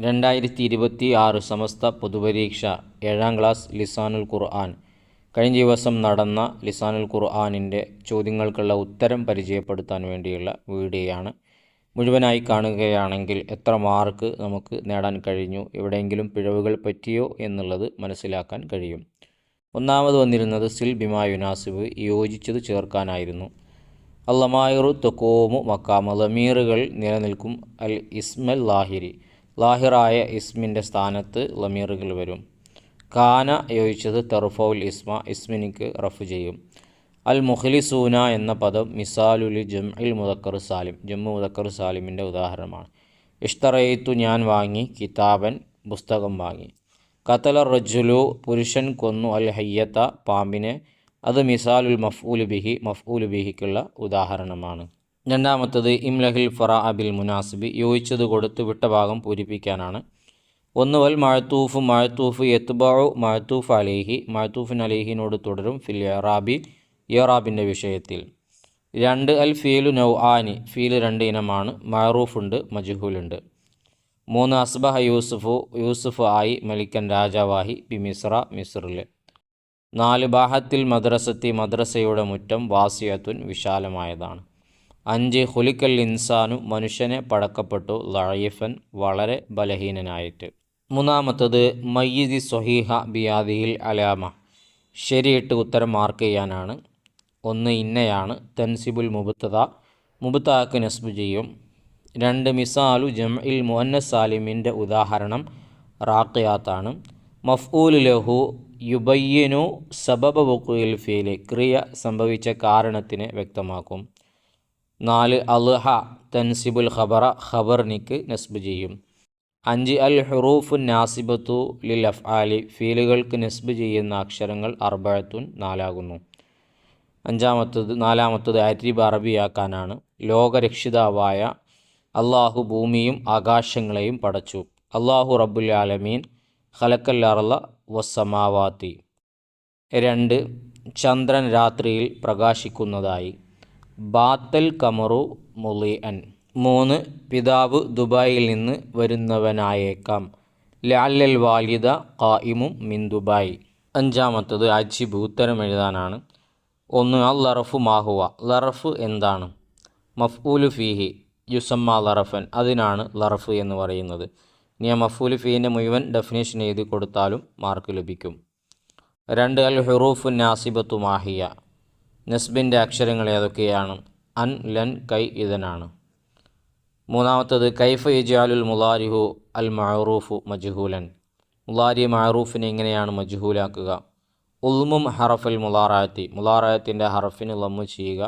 2026 സമസ്ത പൊതുപരീക്ഷ 7ാം class ലിസാനുൽ ഖുർആൻ. കഴിഞ്ഞ ദിവസം നടന്ന ലിസാനുൽ ഖുർആനിൻ്റെ ചോദ്യങ്ങൾക്കുള്ള ഉത്തരം പരിചയപ്പെടുത്താൻ വേണ്ടിയുള്ള വീഡിയോയാണ്. മുഴുവനായി കാണുകയാണെങ്കിൽ എത്ര മാർക്ക് നമുക്ക് നേടാൻ കഴിഞ്ഞു, എവിടെയെങ്കിലും പിഴവുകൾ പറ്റിയോ എന്നുള്ളത് മനസ്സിലാക്കാൻ കഴിയും. ഒന്നാമത് വന്നിരുന്നത് സിൽ ബിമാ യുനാസിബ്, യോജിച്ചത് ചേർക്കാനായിരുന്നു. അല്ലമായിറു തൊക്കോമു മക്കാമ, ലമീറുകൾ നിലനിൽക്കും. അൽ ഇസ്മൽ ലാഹിരി, ലാഹിറായ ഇസ്മിൻ്റെ സ്ഥാനത്ത് ലമീറുകൾ വരും. കാന യോജിച്ചത് തെർഫൗൽ ഇസ്മ, ഇസ്മിനിക്ക് റഫ് ചെയ്യും. അൽ മുഖ്ലിസൂന എന്ന പദം മിസാലുലി ജംഇൽ മുദക്കർ സാലിം, ജമ്മു മുദക്കർ സാലിമിൻ്റെ ഉദാഹരണമാണ്. ഇഷ്തറയിത്തു, ഞാൻ വാങ്ങി. കിതാബൻ, പുസ്തകം വാങ്ങി. ഖതല റജുലു, പുരുഷൻ കൊന്നു. അൽ ഹയ്യത്ത, പാമ്പിനെ. അത് മിസാലുൽ മഫ്ഊൽ ബിഹി, മഫ്ഊൽ ബിഹിക്കുള്ള ഉദാഹരണമാണ്. രണ്ടാമത്തത് ഇംലഹിൽ ഫറാ ബിൽ മുനാസിബി, യോജിച്ചത് കൊടുത്ത് വിട്ട ഭാഗം പൂരിപ്പിക്കാനാണ്. ഒന്ന് വൽ മഅ്തൂഫ്, മഅ്തൂഫ് യത്ബഉ മഅ്തൂഫ് അലൈഹി, മഅ്തൂഫിൻ അലൈഹിനോട് തുടരും. ഫിൽ ഇറാബി, ഇറാബിൻ്റെ വിഷയത്തിൽ. രണ്ട് അൽ ഫീലു നൗആനി, ഫീൽ രണ്ട് ഇനമാണ്. മഅറൂഫ് ഉണ്ട്, മജ്ഹൂലുണ്ട്. മൂന്ന് അസ്ബഹ യൂസുഫു, യൂസുഫ് ആയി. മലിക്കൻ, രാജാവാഹി. ബി മിസ്ര, മിസ്റിൽ. നാല് ബാഹത്തിൽ മദ്രസത്തി, മദ്രസയുടെ മുറ്റം. വാസിയത്തുൻ, വിശാലമായതാണ്. അഞ്ച് ഖുലിക്കൽ ഇൻസാനു, മനുഷ്യനെ പടക്കപ്പെട്ടു. ലഈഫൻ, വളരെ ബലഹീനനായിട്ട്. മൂന്നാമത്തത് മയ്യിദി സ്വഹീഹ ബിയാദിഹിൽ അലാമ, ശരിയിട്ട് ഉത്തരം മാർക്ക് ചെയ്യാനാണ്. ഒന്ന് ഇന്നയാണ്. തൻസിബുൽ മുബ്തദ, മുബ്തദക്ക് നസ്ബ് ചെയ്യും. രണ്ട് മിസാലു ജംഇൽ മുഅന്നസ് സാലിമിൻ്റെ ഉദാഹരണം റാഖിയാത്താണ്. മഫ്ഊൽ ലഹു യുബയ്യിനു സബബ വുഖൂഇൽ ഫീൽ, ക്രിയ സംഭവിച്ച കാരണത്തിനെ വ്യക്തമാക്കും. നാല് അൽഹ തൻസിബുൽ ഖബറ, ഖബറിനിക്ക് നസ്ബ് ചെയ്യും. അഞ്ച് അൽ ഹുറൂഫു നാസിബത്തു ലിൽ അഫ്ആലി, ഫീലുകൾക്ക് നസ്ബ് ചെയ്യുന്ന അക്ഷരങ്ങൾ. അർബഅത്തുൻ, നാലാകുന്നു. നാലാമത്തത് അരിബ്, അറബിയാക്കാനാണ്. ലോകരക്ഷിതാവായ അള്ളാഹു ഭൂമിയും ആകാശങ്ങളെയും പടച്ചു. അള്ളാഹു റബ്ബുൽ ആലമീൻ ഖലക്കൽ അർള വസ്സമാവാതി. രണ്ട് ചന്ദ്രൻ രാത്രിയിൽ പ്രകാശിക്കുന്നതായി. ബാത്തൽ കമറു മുളിഅൻ. മൂന്ന് പിതാവ് ദുബായിൽ നിന്ന് വരുന്നവനായേക്കാം. ലഅല്ലൽ വാലിദ ഖായിമും മിൻ ദുബായ്. അഞ്ചാമത്തത് അജിബ്, ഉത്തരം എഴുതാനാണ്. ഒന്ന് അൽ ലറഫു മാഹുവ, ലറഫ് എന്താണ്? മഫ്ഊലു ഫീഹി യുസമ്മ ലറഫൻ, അതിനാണ് ലറഫ് എന്ന് പറയുന്നത്. ഇനി മഫ്ഊലു ഫീഹിൻ്റെ മുഴുവൻ ഡെഫിനേഷൻ എഴുതി കൊടുത്താലും മാർക്ക് ലഭിക്കും. രണ്ട് അൽ ഹുറൂഫു നാസിബത്തു മാഹിയ, നസ്ബിൻ്റെ അക്ഷരങ്ങൾ ഏതൊക്കെയാണ്? അൻ, ലൻ, കൈ, ഇതനാണ്. മൂന്നാമത്തത് കൈഫ യജ്അലുൽ മുളാരിഹു അൽ മഅറൂഫു മജ്ഹൂലൻ, മുളാരി മഅറൂഫിനെ എങ്ങനെയാണ് മജ്ഹൂലാക്കുക? ഉൽമും ഹറഫൽ മുളാറായത്തി, മുളാറായത്തിൻ്റെ ഹറഫിന് ലമ്മു ചെയ്യുക.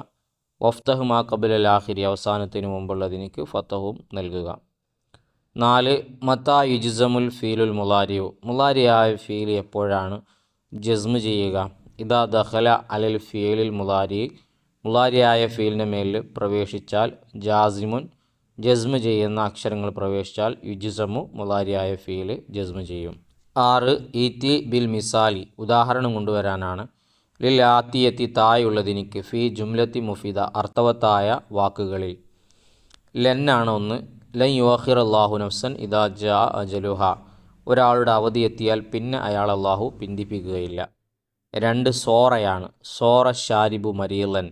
വഫ്തഹ് മാ ഖബലൽ ആഖിരി, അവസാനത്തിന് മുമ്പുള്ളതിനിക്ക് ഫത്തഹും നൽകുക. നാല് മത്താ യുജ്സമുൽ ഫീലുൽ മുളാരിയു, മുളാരിയായ ഫീൽ എപ്പോഴാണ് ജസ്മ് ചെയ്യുക? ഇദാ ദഖല അലൽ ഫീലിൽ മുളാരി, മുളാരിയായ ഫീലിൻ്റെ മേലിൽ പ്രവേശിച്ചാൽ. ജാസിമുൻ, ജസ്മ് ചെയ്യുന്ന അക്ഷരങ്ങൾ പ്രവേശിച്ചാൽ. യുജ്സമു, മുളാരിയായ ഫീൽ ജസ്മ് ചെയ്യും. ആറ് ഈത്തി ബിൽ മിസാലി, ഉദാഹരണം കൊണ്ടുവരാനാണ്. ലിൽ ആത്തിയത്തി, തായുള്ളതിനിക്ക്. ഫി ജുംലത്തി മുഫീദ, അർത്ഥവത്തായ വാക്കുകളിൽ. ലന്നാണ് ഒന്ന്. ലൻ യുഅഖിറ അല്ലാഹു നഫ്സൻ ഇദാ ജാ അജലുഹ, ഒരാളുടെ അവധി എത്തിയാൽ പിന്നെ അയാൾ അള്ളാഹു പിന്തിപ്പിക്കുകയില്ല. രണ്ട് സോറയാണ്. സോറ ഷാരിബു മരീലൻ,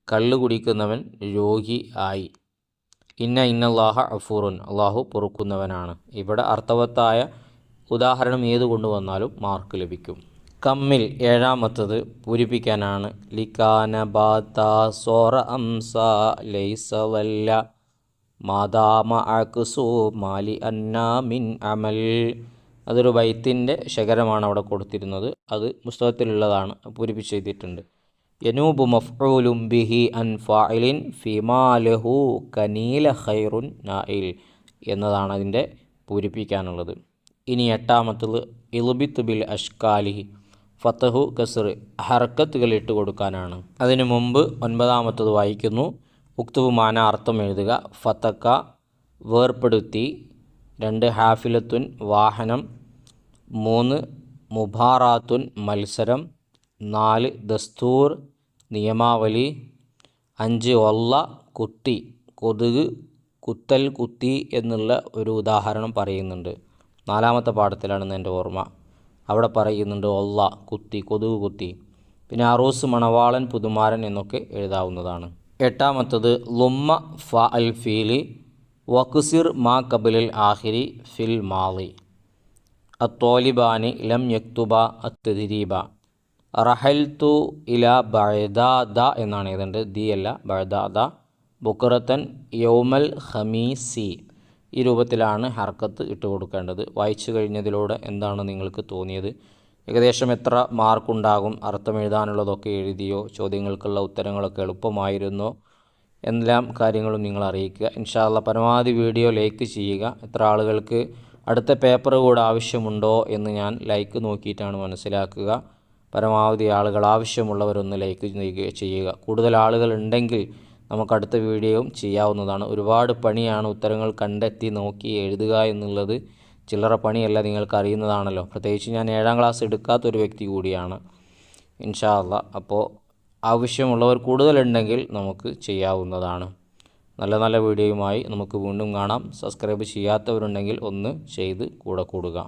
കള്ളു കുടിക്കുന്നവൻ രോഗി ആയി. ഇന്നല്ലാഹ അഫൂറുൻ, അള്ളാഹു പൊറുക്കുന്നവനാണ്. ഇവിടെ അർത്ഥവത്തായ ഉദാഹരണം ഏത് കൊണ്ടുവന്നാലും മാർക്ക് ലഭിക്കും. കമ്മിൽ ഏഴാമത്തത് പൂരിപ്പിക്കാനാണ്. ലിക്കാന ബാത സോറ അംസ ലൈസ വല്ല മാദാമ അക്സു മാലി അന്നാ മിൻ അമൽ. അതൊരു ബൈത്തിൻ്റെ ശകരമാണ് അവിടെ കൊടുത്തിരുന്നത്. അത് പുസ്തകത്തിലുള്ളതാണ്, പൂരിപ്പിച്ച് എഴുതിയിട്ടുണ്ട്. യനൂബു മഫ്ഊലും ബിഹി അൻ ഫാഇലിൻ ഫിമാ ലഹു കനീല ഖൈറുൻ നായിൽ എന്നതാണ് അതിൻ്റെ പൂരിപ്പിക്കാനുള്ളത്. ഇനി എട്ടാമത്തത് ഇൽബിത്ത് ബിൽ അഷ്കാലി, ഫത്തഹു കസ്ർ, ഹർക്കത്തുകൾ ഇട്ട് കൊടുക്കാനാണ്. അതിനു മുമ്പ് ഒൻപതാമത്തത് വായിക്കുന്നു. ഉക്തുബ് മാന, അർത്ഥം എഴുതുക. ഫതക്ക, വേർപ്പെടുത്തി. രണ്ട് ഹാഫിലത്തുൻ, വാഹനം. മൂന്ന് മുബാറാത്തുൻ, മത്സരം. നാല് ദസ്തൂർ, നിയമാവലി. അഞ്ച് വല്ല, കുട്ടി, കൊതുക്, കുത്തൽ, കുത്തി എന്നുള്ള ഒരു ഉദാഹരണം പറയുന്നുണ്ട്. 4ാമത്തെ പാഠത്തിലാണെന്ന് എൻ്റെ ഓർമ്മ. അവിടെ പറയുന്നുണ്ട് ഒള്ള, കുത്തി, കൊതുക് കുത്തി. പിന്നെ അറൂസ്, മണവാളൻ, പുതുമാരൻ എന്നൊക്കെ എഴുതാവുന്നതാണ്. 8ാമത്തത് ലുമ്മ ഫ അൽ ഫീലി വക്സിർ മാ കബിലൽ ആഖിരി ഫിൽ മാളി. അത്തോലിബാനി ലം യക്തുബ അത്തദ്രീബ. റഹൽത്തു ഇല ബഅദാദ എന്നാണ് എഴുതേണ്ടത്, ദി അല്ല, ബഅദാദ. ബുക്റത്തൻ യൗമൽ ഖമീസി. ഈ രൂപത്തിലാണ് ഹർക്കത്ത് ഇട്ട് കൊടുക്കേണ്ടത്. വായിച്ചു കഴിഞ്ഞതിലൂടെ എന്താണ് നിങ്ങൾക്ക് തോന്നിയത്? ഏകദേശം എത്ര മാർക്കുണ്ടാകും? അർത്ഥം എഴുതാനുള്ളതൊക്കെ എഴുതിയോ? ചോദ്യങ്ങൾക്കുള്ള ഉത്തരങ്ങളൊക്കെ എളുപ്പമായിരുന്നോ? എല്ലാം കാര്യങ്ങളും നിങ്ങൾ അറിയിക്കുക. ഇൻഷാ അല്ലാഹ് പരമാവധി വീഡിയോ ലൈക്ക് ചെയ്യുക. എത്ര ആളുകൾക്ക് അടുത്ത പേപ്പർ കൂടെ ആവശ്യമുണ്ടോ എന്ന് ഞാൻ ലൈക്ക് നോക്കിയിട്ടാണ് മനസ്സിലാക്കുക. പരമാവധി ആളുകൾ, ആവശ്യമുള്ളവരൊന്ന് ലൈക്ക് ചെയ്യുക. കൂടുതൽ ആളുകൾ ഉണ്ടെങ്കിൽ നമുക്ക് അടുത്ത വീഡിയോയും ചെയ്യാവുന്നതാണ്. ഒരുപാട് പണിയാണ് ഉത്തരങ്ങൾ കണ്ടെത്തി നോക്കി എഴുതുക എന്നുള്ളത്. ചില്ലറ പണിയല്ല, നിങ്ങൾക്ക് അറിയുന്നതാണല്ലോ. പ്രത്യേകിച്ച് ഞാൻ 7ാം ക്ലാസ് എടുക്കാത്തൊരു വ്യക്തി കൂടിയാണ്. ഇൻഷാ അല്ലാഹ് അപ്പോൾ ആവശ്യമുള്ളവർ കൂടുതലുണ്ടെങ്കിൽ നമുക്ക് ചെയ്യാവുന്നതാണ്. നല്ല നല്ല വീഡിയോയുമായി നമുക്ക് വീണ്ടും കാണാം. സബ്സ്ക്രൈബ് ചെയ്യാത്തവരുണ്ടെങ്കിൽ ഒന്ന് ചെയ്ത് കൂടെ കൂടുക.